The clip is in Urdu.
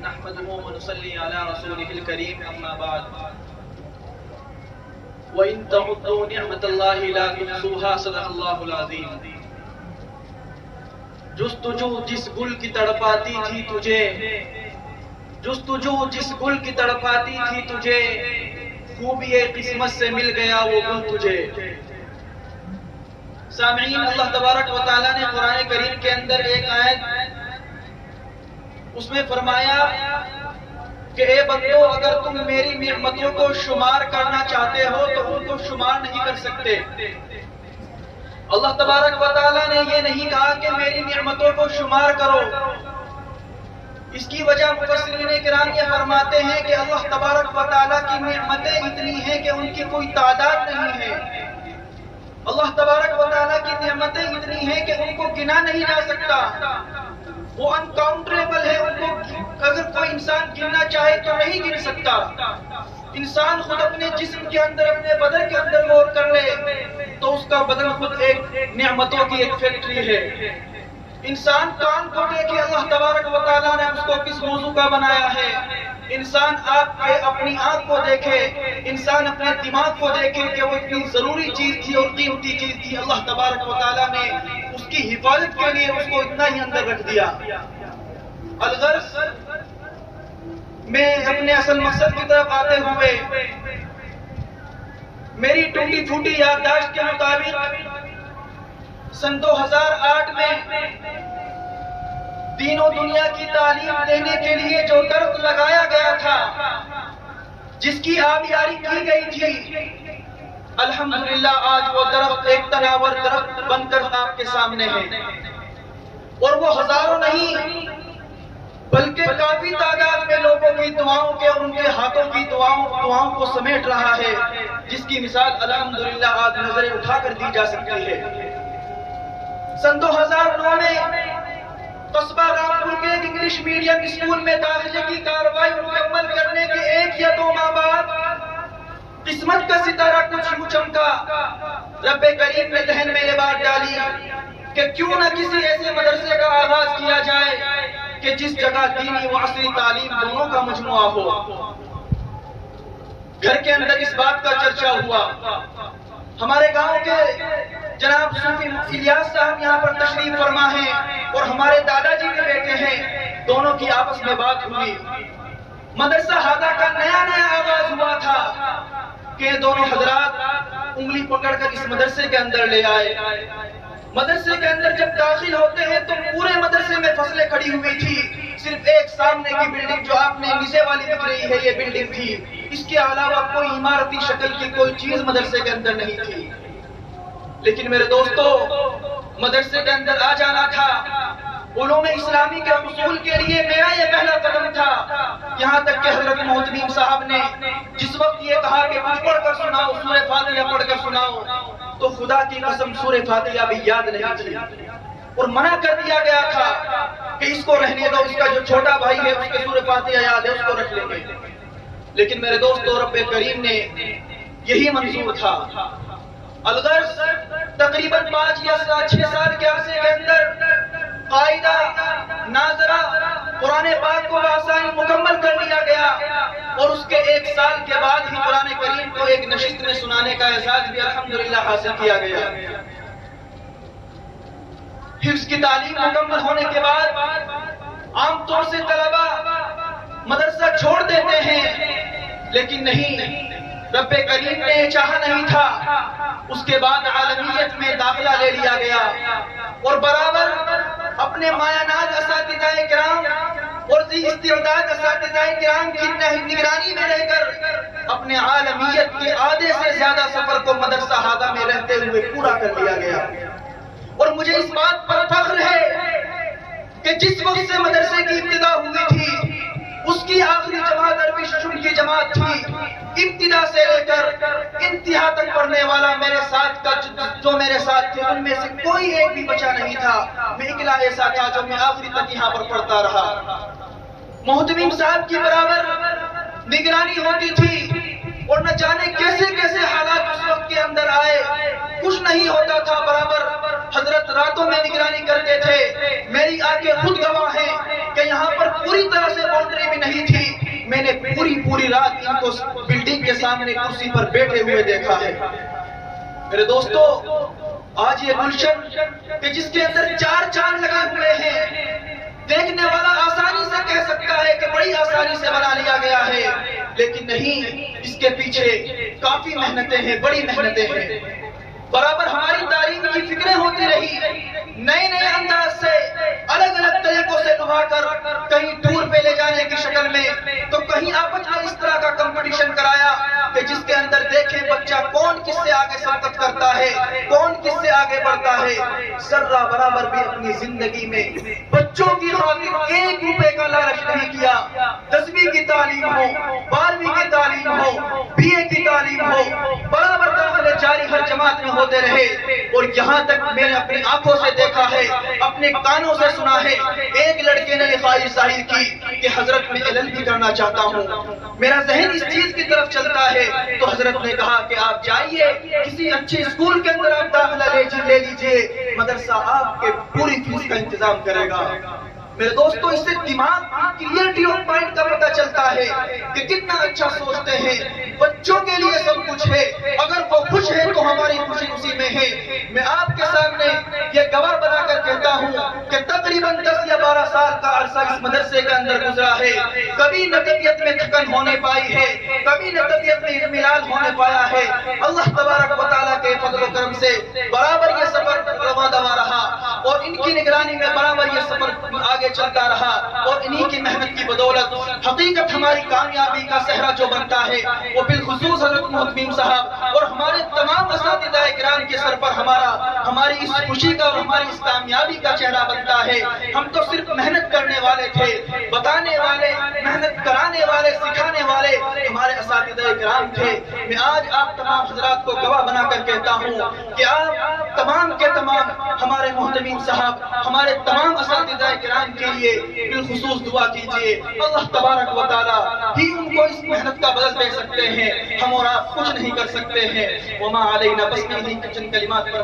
نحمده ونصلي على رسوله الكريم اما بعد وان تعدوا نعمت الله لا تحصوها صدق اللہ العظیم. جستجو جس گل کی تڑپاتی تھی تجھے، جستجو جس گل کی تڑپاتی تھی تجھے، خوبی قسمت سے مل گیا وہ گل تجھے. سامعین، اللہ تبارک و تعالیٰ نے قرآن کریم کے اندر ایک آیت اس میں فرمایا کہ اے بندو، اگر تم میری نعمتوں کو شمار کرنا چاہتے ہو تو ان کو شمار نہیں کر سکتے. اللہ تبارک و تعالیٰ نے یہ نہیں کہا کہ میری نعمتوں کو شمار کرو. اس کی وجہ مفسرین کرام یہ فرماتے ہیں کہ اللہ تبارک و تعالیٰ کی نعمتیں اتنی ہیں کہ ان کی کوئی تعداد نہیں ہے. اللہ تبارک و تعالیٰ کی نعمتیں اتنی ہیں کہ ان کو گنا نہیں جا سکتا، وہ انکاؤنٹریبل ہے. ان کو اگر کوئی انسان گننا چاہے تو نہیں گن سکتا. انسان خود اپنے جسم کے اندر، اپنے بدن کے اندر غور کر لے تو اس کا بدن خود ایک نعمتوں کی ایک فیکٹری ہے. انسان کان کو دیکھے اللہ تبارک و تعالیٰ نے اس کو کس موضوع کا بنایا ہے. انسان اپنی آنکھ کو دیکھے، انسان اپنے دماغ کو دیکھے کہ وہ اتنی ضروری چیز تھی اور قیمتی چیز تھی. اللہ تبارک و تعالیٰ نے اس کی حفاظت کے لیے اس کو اتنا ہی اندر رکھ دیا. الغرض، میں اپنے اصل مقصد کی طرف آتے ہوئے میری ٹوٹی پھوٹی یادداشت کے مطابق سن 2008 میں دین و دنیا کی تعلیم دینے کے لیے جو درخت لگایا گیا تھا، جس کی آبیاری کی گئی تھی، الحمدللہ آج وہ درخت ایک تناور درخت بن کر آپ کے سامنے ہے. اور وہ ہزاروں نہیں بلکہ کافی تعداد میں لوگوں کی دعاؤں کے اور ان کے ہاتھوں کی دعاؤں کو سمیٹ رہا ہے، جس کی مثال الحمدللہ آج نظریں اٹھا کر دی جا سکتی ہے. سن 2009 میں قصبہ رامپور کے ایک انگلش میڈیم اسکول میں داخلے کی کارروائی مکمل کرنے کے 1 یا 2 ماہ بعد قسمت کا ستارہ کچھ یوں چمکا. رب کریم نے ذہن میں یہ بات ڈالی کہ کیوں نہ کسی ایسے مدرسے کا آغاز کیا جائے کہ جس جگہ دینی و عصری تعلیم دونوں کا مجموعہ ہو. گھر کے اندر اس بات کا چرچا ہوا. ہمارے گاؤں کے جناب صوفی الیاس صاحب یہاں پر تشریف فرما ہیں اور ہمارے دادا جی کے بیٹے ہیں. دونوں کی آپس میں بات ہوئی. مدرسہ ہادہ کا نیا آغاز ہوا تھا کہ دونوں حضرات انگلی پکڑ کر اس مدرسے کے اندر لے آئے. مدرسے کے اندر جب داخل ہوتے ہیں تو پورے مدرسے میں فصلیں کھڑی ہوئی تھی. صرف ایک سامنے کی بلڈنگ جو آپ نے نیچے والی دکھ رہی ہے، یہ بلڈنگ تھی. اس کے علاوہ کوئی عمارتی شکل کی کوئی چیز مدرسے کے اندر نہیں تھی. لیکن میرے دوستو، مدرسے کے اندر آ جانا تھا. علوم اسلامی کے حصول کے لیے میرا یہ پہلا قدم تھا. یہاں تک کہ حضرت محتمیم صاحب نے جس وقت یہ کہا کہ کچھ پڑھ کر سناؤ، سورہ فاتحہ پڑھ کر سناؤ، تو خدا کی قسم سورہ فاتحہ بھی یاد نہیں تھی اور منع کر دیا گیا تھا کہ اس کو رہنے دو، اس کا جو چھوٹا بھائی ہے اس کے سورہ فاتحہ یاد ہے، اس کو رکھ لیں گے. لیکن میرے دوستو، رب کریم نے یہی منظور تھا. الغرض، تقریباً 5 یا 6 سال کے عرصے کے اندر قاعدہ ناظرہ قرآن پاک کو بآسانی مکمل کر لیا گیا اور اس کے 1 سال کے بعد ہی قرآن کریم کو ایک نشست میں سنانے کا اعزاز بھی الحمدللہ حاصل کیا گیا. حفظ کی تعلیم مکمل ہونے کے بعد عام طور سے طلبہ مدرسہ چھوڑ دیتے ہیں، لیکن نہیں، رب کریم نے چاہا نہیں تھا. اس کے بعد عالمیت میں داخلہ لے لیا گیا اور برابر اپنے مایانات اساتذہ کرام اور ذی استعداد اساتذہ کرام کی نگرانی میں رہ کر اپنے عالمیت کے آدھے سے زیادہ سفر کو مدرسہ ہادہ میں رہتے ہوئے پورا کر لیا گیا. اور مجھے اس بات پر فخر ہے کہ جس وقت سے مدرسے کی ابتدا ہوئی تھی اس کی آخری جماعت عربی ششم کی جماعت تھی. ابتدا سے لے کر انتہا تک پڑھنے والا میرے ساتھ کا جو میرے ساتھ تھے ان میں سے کوئی ایک بھی بچا نہیں تھا. میں اکلا ایسا تھا جو میں آخری تک یہاں پر پڑھتا رہا. محتمیم صاحب کی برابر نگرانی ہوتی تھی اور نہ جانے کیسے کیسے حالات اس وقت کے اندر آئے. کچھ نہیں ہوتا تھا. برابر حضرت راتوں میں نگرانی کرتے تھے. میری آنکھیں خود گواہ ہیں کہ یہاں پر پوری طرح سے باؤنڈری بھی میں نے پوری رات ان کو بلڈنگ کے سامنے کرسی پر بیٹھے ہوئے دیکھا ہے۔ میرے دوستو، آج یہ گلشن کہ جس کے اندر 4 چاند لگے ہوئے ہیں، دیکھنے والا آسانی سے کہہ سکتا ہے کہ بڑی آسانی سے بنا لیا گیا ہے، لیکن نہیں، اس کے پیچھے کافی محنتیں ہیں، بڑی محنتیں ہیں۔ برابر ہماری تعلیم کی فکریں ہوتی رہی، نئے انداز سے الگ طریقوں سے نبھا کر کہیں ٹور پہ لے جانے کی شکل میں، تو کہیں آپس میں اس طرح کا کمپٹیشن کرایا کہ جس کے اندر دیکھیں بچہ کون کس سے آگے سبقت کرتا ہے، کون کس سے آگے بڑھتا ہے۔ ذرہ برابر بھی اپنی زندگی میں بچوں کی خاطر 1 روپے کا لالچ نہیں کیا۔ 10ویں کی تعلیم ہو، 12ویں کی تعلیم ہو، BA کی تعلیم ہو، برابر داخلے جاری ہر جماعت میں ہوتے رہے، اور یہاں تک میں نے اپنی آنکھوں سے دیکھا ہے، اپنے کانوں سے سنا ہے، ایک لڑکے نے یہ خواہش ظاہر کی کہ حضرت میں LLB کرنا چاہتا ہوں۔ میرا ذہن اس چیز کی طرف چلتا ہے تو حضرت نے کہا کہ آپ جائیے کسی اچھے اسکول کے اندر آپ داخلہ لے لیجئے، مدرسہ آپ کے پوری فیس کا انتظام کرے گا۔ میرے دوستو، اس سے دماغ کی کلیئرٹی آف مائنڈ کا پتہ چلتا ہے کہ کتنا اچھا سوچتے ہیں۔ بچوں کے لیے سب کچھ ہے، اگر وہ خوش ہے تو ہماری خوشی اسی میں ہے۔ میں آپ کے سامنے یہ گواہ بنا کر کہتا ہوں کہ تقریباً 10 یا 12 سال کا عرصہ اس مدرسے کے اندر گزرا ہے، کبھی نہ طبیعت میں تھکن ہونے پائی ہے، کبھی نہ طبیعت میں اضمرار ہونے پایا ہے۔ اللہ تبارک و تعالیٰ کے فضل و کرم سے برابر یہ سفر رواں دواں رہا، اور ان کی نگرانی میں برابر یہ سفر آگے چلتا رہا، اور انہی کی محنت کی بدولت حقیقت ہماری کامیابی کا صحرا جو بنتا ہے وہ بالخصوص حضرت محتمیم صاحب اور ہمارے تمام اساتذہ کرام کے سر پر ہماری اس خوشی کا اور ہماری اس کامیابی کا چہرہ بنتا ہے۔ ہم تو صرف محنت کرنے والے تھے، بتانے والے، محنت کرانے والے، سکھانے والے ہمارے اساتذہ کرام تھے۔ میں آج آپ تمام حضرات کو گواہ بنا کر کہتا ہوں کہ آپ تمام کے تمام ہمارے محتمیم صاحب، ہمارے تمام اساتذہ کرام کے لیے بالخصوص دعا کیجئے۔ اللہ تبارک و تعالیٰ ہی ان کو اس محنت کا بدل دے سکتے ہیں، ہم اور آپ کچھ نہیں کر سکتے ہیں۔ وما علینا بس چند کلمات پر